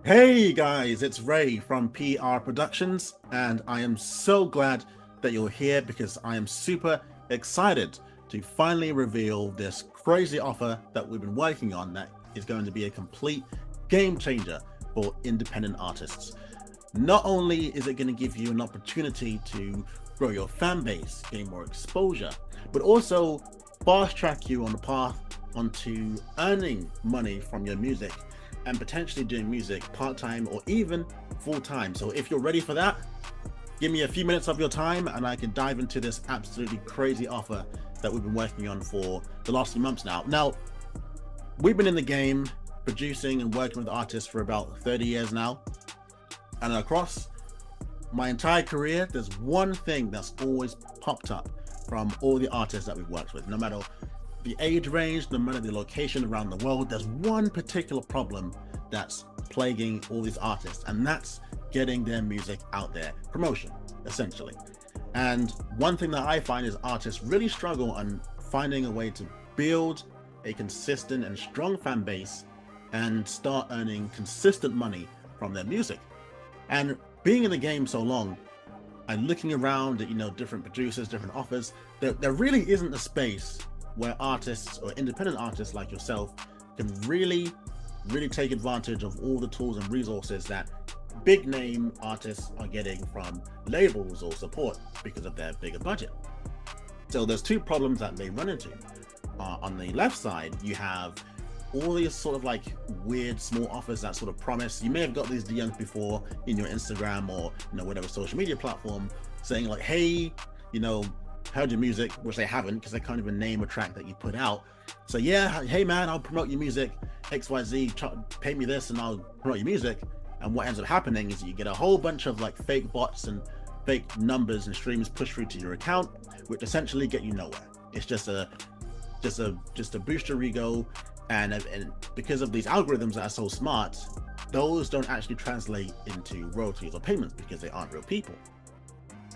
Hey guys, it's Ray from PR Productions, and I am so glad that you're here because I am super excited to finally reveal this crazy offer that we've been working on that is going to be a complete game changer for independent artists. Not only is it going to give you an opportunity to grow your fan base, gain more exposure, but also fast track you on the path onto earning money from your music and potentially doing music part-time or even full-time. So if you're ready for that, give me a few minutes of your time and I can dive into this absolutely crazy offer that we've been working on for the last few months now. Now, we've been in the game producing and working with artists for about 30 years now. And across my entire career, there's one thing that's always popped up from all the artists that we've worked with. No matter the age range, no matter the location around the world, there's one particular problem that's plaguing all these artists, and that's getting their music out there, promotion, essentially. And one thing that I find is artists really struggle on finding a way to build a consistent and strong fan base and start earning consistent money from their music. And being in the game so long and looking around at, different producers, different offers, there really isn't a space where artists or independent artists like yourself can really take advantage of all the tools and resources that big name artists are getting from labels or support because of their bigger budget. So there's two problems that they run into. On the left side, you have all these sort of like weird small offers that sort of promise. You may have got these DMs before in your Instagram or whatever social media platform saying like, hey, heard your music, which they haven't because they can't even name a track that you put out. So yeah, hey man, I'll promote your music, XYZ, pay me this and I'll promote your music. And what ends up happening is you get a whole bunch of like fake bots and fake numbers and streams pushed through to your account, which essentially get you nowhere. It's just a boost your ego, and because of these algorithms that are so smart, those don't actually translate into royalties or payments because they aren't real people.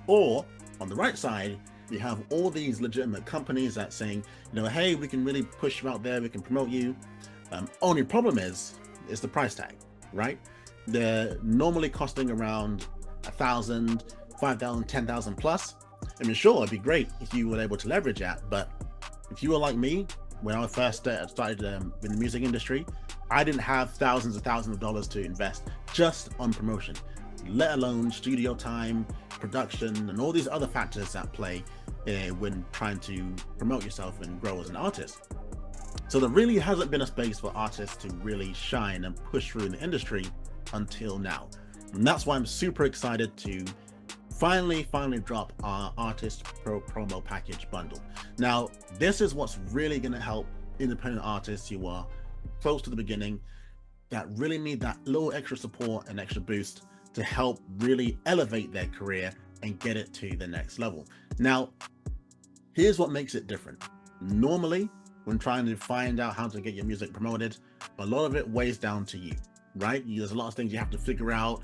Or on the right side, you have all these legitimate companies that saying, hey, we can really push you out there, we can promote you. Only problem is the price tag, right? They're normally costing around 1,000, 5,000, 10,000 plus. I mean, sure, it'd be great if you were able to leverage that, but if you were like me, when I first started in the music industry, I didn't have thousands of dollars to invest just on promotion, let alone studio time, production, and all these other factors that play when trying to promote yourself and grow as an artist. So there really hasn't been a space for artists to really shine and push through in the industry until now. And that's why I'm super excited to finally drop our artist promo package bundle. Now, this is what's really going to help independent artists who are close to the beginning, that really need that little extra support and extra boost to help really elevate their career and get it to the next level. Now, here's what makes it different. Normally, when trying to find out how to get your music promoted, a lot of it weighs down to you, right? There's a lot of things you have to figure out,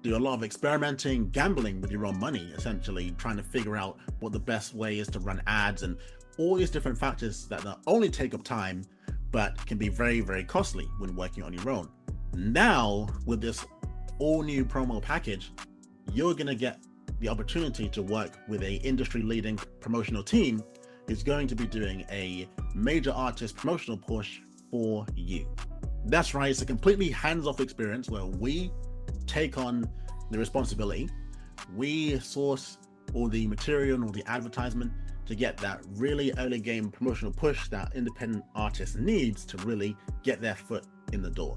do a lot of experimenting, gambling with your own money, essentially trying to figure out what the best way is to run ads and all these different factors that not only take up time, but can be very, very costly when working on your own. Now, with this all new promo package, you're gonna get the opportunity to work with a industry leading promotional team who's going to be doing a major artist promotional push for you. That's right, it's a completely hands-off experience where we take on the responsibility. We source all the material and all the advertisement to get that really early game promotional push that independent artist needs to really get their foot in the door.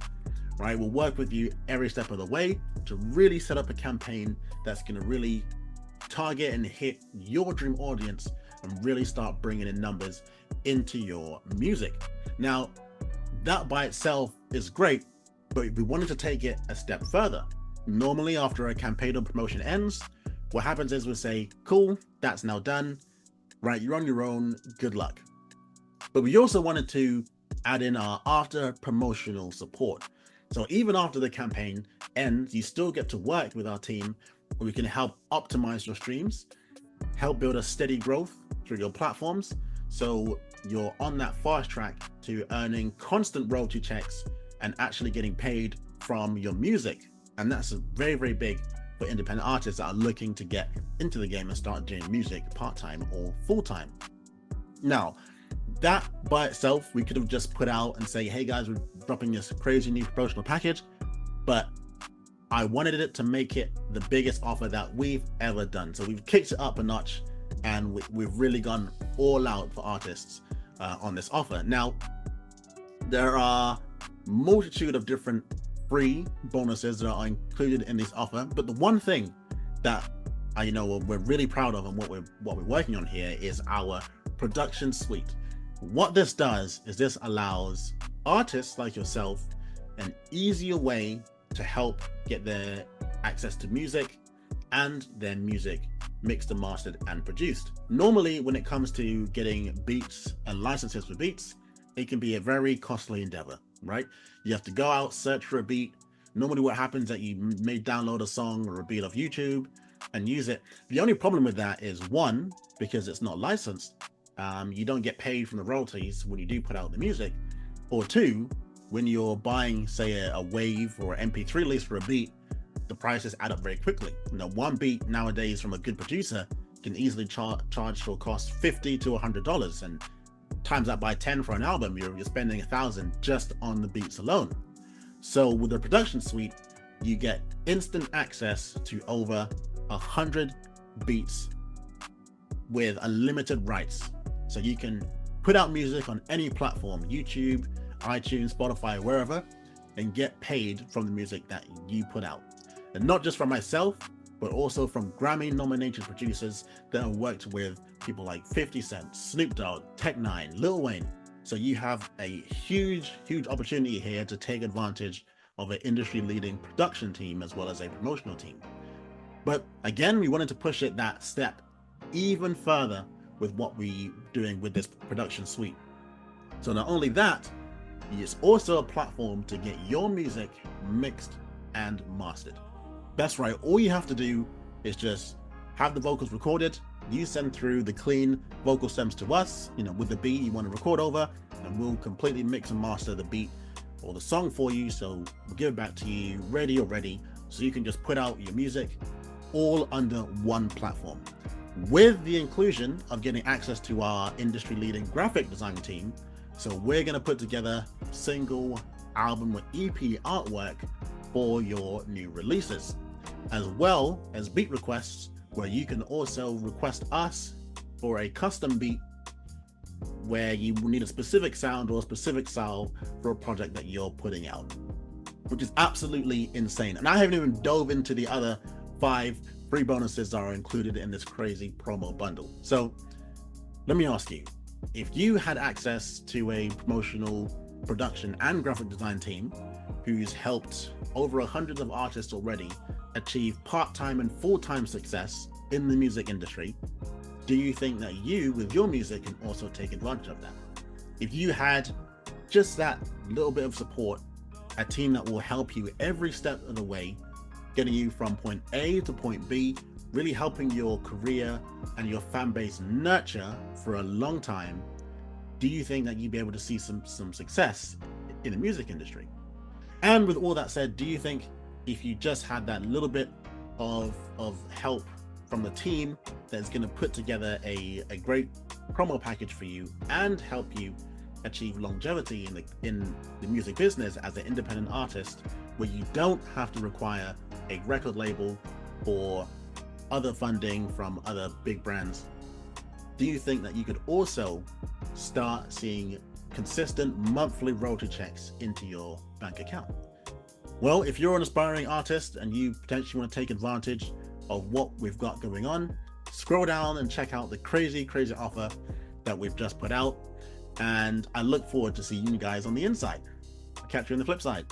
Right, we'll work with you every step of the way to really set up a campaign that's going to really target and hit your dream audience and really start bringing in numbers into your music. Now, that by itself is great, but we wanted to take it a step further. Normally, after a campaign or promotion ends, what happens is we say, cool, that's now done, right? You're on your own, good luck. But we also wanted to add in our after promotional support. So even after the campaign ends, you still get to work with our team where we can help optimize your streams, help build a steady growth through your platforms. So you're on that fast track to earning constant royalty checks and actually getting paid from your music. And that's very, very big for independent artists that are looking to get into the game and start doing music part-time or full-time. Now, that by itself, we could have just put out and say, hey guys, we're dropping this crazy new promotional package, but I wanted it to make it the biggest offer that we've ever done. So we've kicked it up a notch, and we've really gone all out for artists on this offer. Now, there are multitude of different free bonuses that are included in this offer, but the one thing that we're really proud of and what we're working on here is our production suite. What this does is this allows artists like yourself an easier way to help get their access to music and their music mixed and mastered and produced. Normally, when it comes to getting beats and licenses for beats, it can be a very costly endeavor, right? You have to go out, search for a beat. Normally what happens is that you may download a song or a beat off YouTube and use it. The only problem with that is, one, because it's not licensed, you don't get paid from the royalties when you do put out the music, or two, when you're buying, say, a WAV or an MP3 release for a beat, the prices add up very quickly. One beat nowadays from a good producer can easily charge or cost $50 to $100, and times that by 10 for an album, you're spending $1,000 just on the beats alone. So with the production suite, you get instant access to over 100 beats with unlimited rights. So you can put out music on any platform, YouTube, iTunes, Spotify, wherever, and get paid from the music that you put out. And not just from myself, but also from Grammy-nominated producers that have worked with people like 50 Cent, Snoop Dogg, Tech-9, Lil Wayne. So you have a huge, huge opportunity here to take advantage of an industry-leading production team as well as a promotional team. But again, we wanted to push it that step even further with what we're doing with this production suite. So not only that, it's also a platform to get your music mixed and mastered. That's right, all you have to do is just have the vocals recorded. You send through the clean vocal stems to us, with the beat you want to record over, and we'll completely mix and master the beat or the song for you. So we'll give it back to you ready already, so you can just put out your music all under one platform. With the inclusion of getting access to our industry-leading graphic design team, so we're going to put together single, album, or EP artwork for your new releases, as well as beat requests, where you can also request us for a custom beat where you need a specific sound or a specific style for a project that you're putting out, which is absolutely insane. And I haven't even dove into the other 5 free bonuses that are included in this crazy promo bundle. So let me ask you, if you had access to a promotional production and graphic design team who's helped over 100 of artists already achieve part-time and full-time success in the music industry, do you think that you, with your music, can also take advantage of that? If you had just that little bit of support, a team that will help you every step of the way, getting you from point A to point B, really helping your career and your fan base nurture for a long time, do you think that you'd be able to see some success in the music industry? And with all that said, do you think if you just had that little bit of help from the team that's going to put together a great promo package for you and help you achieve longevity in the music business as an independent artist, where you don't have to require a record label or other funding from other big brands, do you think that you could also start seeing consistent monthly royalty checks into your bank account? Well, if you're an aspiring artist and you potentially want to take advantage of what we've got going on, scroll down and check out the crazy offer that we've just put out. And I look forward to seeing you guys on the inside. I'll catch you on the flip side.